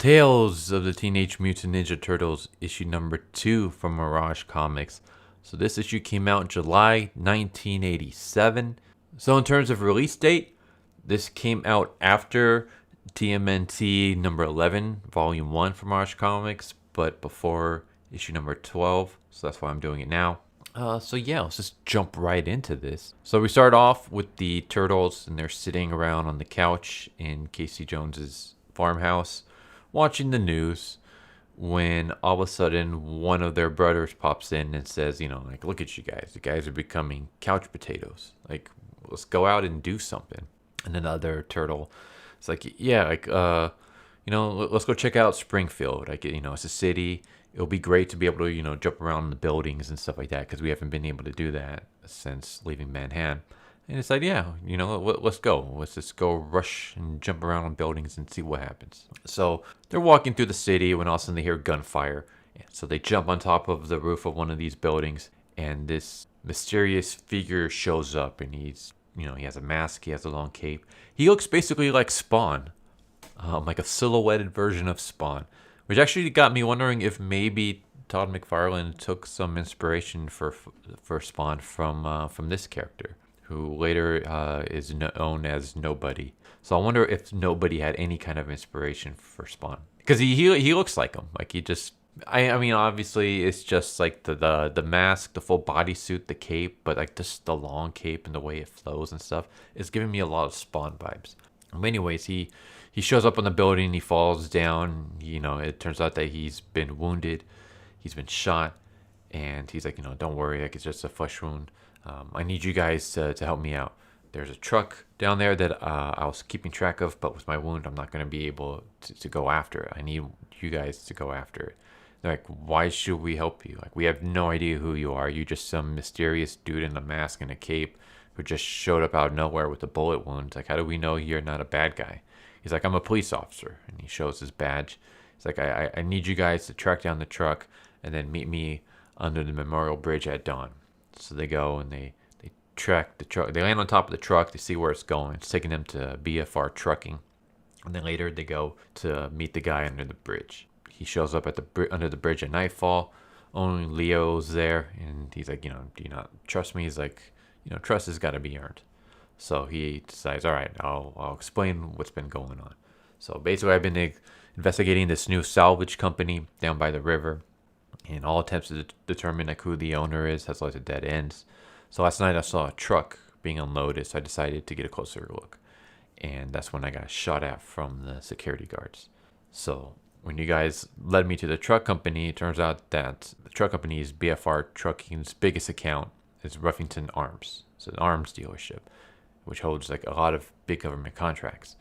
Tales of the Teenage Mutant Ninja Turtles, issue number 2 from Mirage Comics. So this issue came out in July 1987. So in terms of release date, this came out after TMNT number 11, volume 1 from Mirage Comics, but before issue number 12, so that's why I'm doing it now. So yeah, let's just jump right into this. So we start off with the Turtles, and they're sitting around on the couch in Casey Jones's farmhouse, watching the news, when all of a sudden one of their brothers pops in and says, like, look at you guys. You guys are becoming couch potatoes. Like, let's go out and do something. And another turtle is like, yeah, like, let's go check out Springfield. Like, it's a city. It'll be great to be able to, jump around in the buildings and stuff like that, because we haven't been able to do that since leaving Manhattan. And it's like, yeah, let's go. Let's just go rush and jump around on buildings and see what happens. So they're walking through the city when all of a sudden they hear gunfire. So they jump on top of the roof of one of these buildings, and this mysterious figure shows up, and he's, he has a mask, he has a long cape. He looks basically like Spawn, like a silhouetted version of Spawn, which actually got me wondering if maybe Todd McFarlane took some inspiration for Spawn from this character, who later is known as Nobody. So I wonder if Nobody had any kind of inspiration for Spawn, because he looks like him. Like, he just, I mean, obviously it's just like the mask, the full bodysuit, the cape, but like just the long cape and the way it flows and stuff is giving me a lot of Spawn vibes. Anyways, he shows up on the building, he falls down. It turns out that he's been wounded, he's been shot, and he's like, don't worry, like, it's just a flesh wound. I need you guys to help me out. There's a truck down there that I was keeping track of, but with my wound, I'm not going to be able to go after it. I need you guys to go after it. They're like, why should we help you? Like, we have no idea who you are. You're just some mysterious dude in a mask and a cape who just showed up out of nowhere with a bullet wound. Like, how do we know you're not a bad guy? He's like, I'm a police officer. And he shows his badge. He's like, I need you guys to track down the truck and then meet me under the Memorial Bridge at dawn. So they go and they track the truck. They land on top of the truck. They see where it's going. It's taking them to BFR Trucking. And then later they go to meet the guy under the bridge. He shows up at under the bridge at nightfall. Only Leo's there. And he's like, do you not trust me? He's like, trust has got to be earned. So he decides, all right, I'll explain what's been going on. So basically, I've been investigating this new salvage company down by the river, and all attempts to determine like who the owner is has led to dead ends. So last night I saw a truck being unloaded, so I decided to get a closer look, and that's when I got shot at from the security guards. So when you guys led me to the truck company, it turns out that the truck company is BFR Trucking's biggest account is Ruffington Arms. It's an arms dealership, which holds like a lot of big government contracts.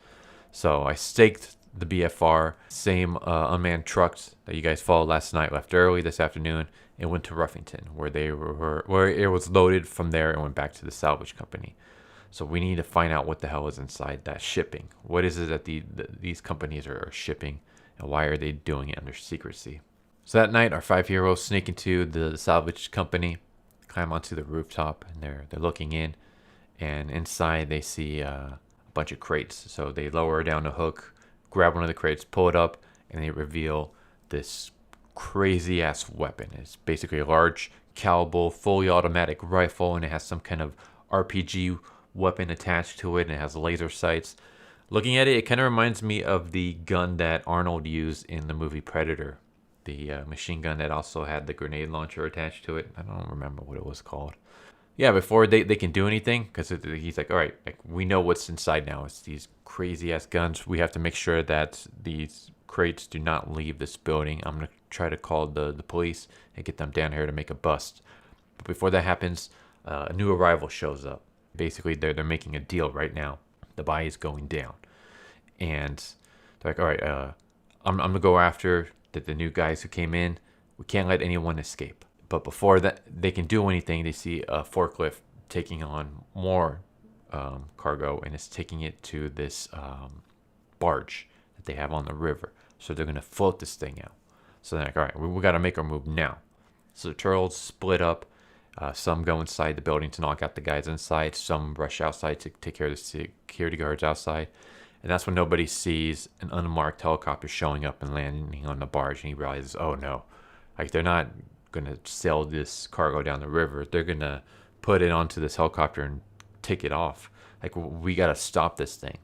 So I staked the BFR, same unmanned trucks that you guys followed last night, left early this afternoon, and went to Ruffington, where it was loaded from there and went back to the salvage company. So we need to find out what the hell is inside that shipping. What is it that these companies are shipping, and why are they doing it under secrecy? So that night, our 5 heroes sneak into the salvage company, climb onto the rooftop, and they're looking in. And inside they see a bunch of crates. So they lower down a hook, grab one of the crates, pull it up, and they reveal this crazy ass weapon. It's basically a large caliber, fully automatic rifle, and it has some kind of RPG weapon attached to it, and it has laser sights. Looking at it, it kind of reminds me of the gun that Arnold used in the movie Predator. The machine gun that also had the grenade launcher attached to it. I don't remember what it was called. Yeah, before they can do anything, because he's like, all right, like, we know what's inside now. It's these crazy-ass guns. We have to make sure that these crates do not leave this building. I'm going to try to call the police and get them down here to make a bust. But before that happens, a new arrival shows up. Basically, they're making a deal right now. The buy is going down. And they're like, all right, I'm going to go after the new guys who came in. We can't let anyone escape. But before that they can do anything, they see a forklift taking on more cargo, and it's taking it to this barge that they have on the river. So they're going to float this thing out. So they're like, all right, we got to make our move now. So the turtles split up. Some go inside the building to knock out the guys inside. Some rush outside to take care of the security guards outside. And that's when nobody sees an unmarked helicopter showing up and landing on the barge, and he realizes, oh no, like they're not gonna sail this cargo down the river. They're gonna put it onto this helicopter and take it off. Like, we gotta stop this thing.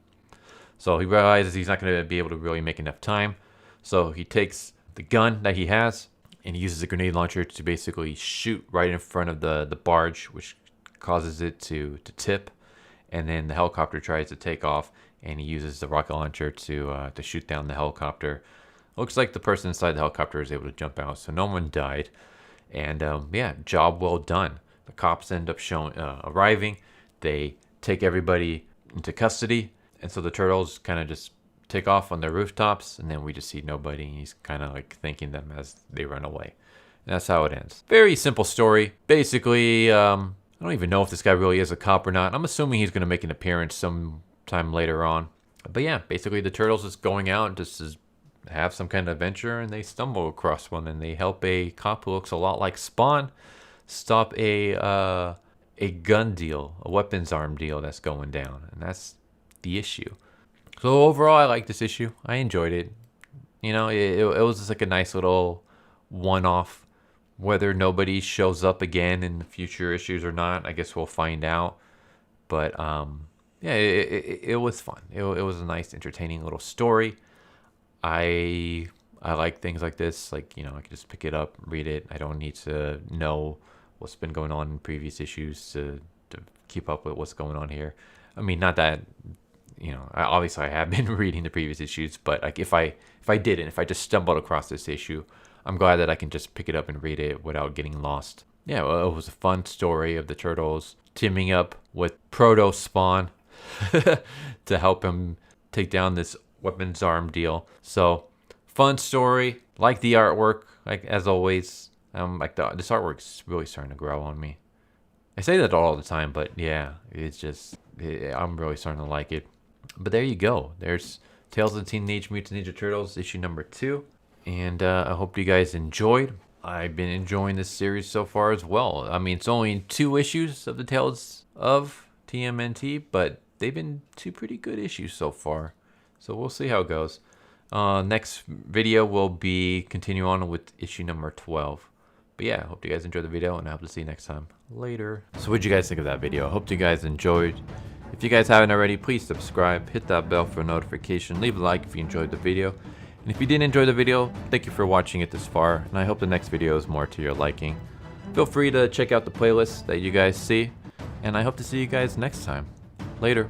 So he realizes he's not gonna be able to really make enough time. So he takes the gun that he has and he uses a grenade launcher to basically shoot right in front of the barge, which causes it to tip. And then the helicopter tries to take off, and he uses the rocket launcher to shoot down the helicopter. Looks like the person inside the helicopter is able to jump out, so no one died. And yeah, job well done. The cops end up arriving. They take everybody into custody, and so the turtles kind of just take off on their rooftops, and then we just see nobody. He's kind of like thanking them as they run away. And that's how it ends. Very simple story. Basically, I don't even know if this guy really is a cop or not. I'm assuming he's going to make an appearance sometime later on. But yeah, basically the turtles is going out just to have some kind of adventure, and they stumble across one, and they help a cop who looks a lot like Spawn stop a gun deal, a weapons arm deal that's going down, and that's the issue. So overall, I like this issue. I enjoyed it. You know, it was just like a nice little one-off. Whether nobody shows up again in the future issues or not, I guess we'll find out. But yeah, it was fun. It was a nice, entertaining little story. I like things like this. Like, you know, I can just pick it up, read it. I don't need to know what's been going on in previous issues to keep up with what's going on here. I mean, not that, you know, obviously I have been reading the previous issues, but like if I just stumbled across this issue, I'm glad that I can just pick it up and read it without getting lost. Yeah, well, it was a fun story of the turtles teaming up with Proto-Spawn to help him take down this weapons arm deal. So fun story. Like the artwork, like as always. This artwork's really starting to grow on me. I say that all the time, but yeah, it's just I'm really starting to like it. But there you go. There's Tales of the Teenage Mutant Ninja Turtles issue number 2, and I hope you guys enjoyed. I've been enjoying this series so far as well. I mean, it's only 2 issues of the Tales of TMNT, but they've been 2 pretty good issues so far. So we'll see how it goes. Next video will be continue on with issue number 12. But yeah, I hope you guys enjoyed the video, and I hope to see you next time. Later. So what did you guys think of that video? I hope you guys enjoyed. If you guys haven't already, please subscribe, hit that bell for a notification, leave a like if you enjoyed the video. And if you didn't enjoy the video, thank you for watching it this far, and I hope the next video is more to your liking. Feel free to check out the playlist that you guys see, and I hope to see you guys next time. Later.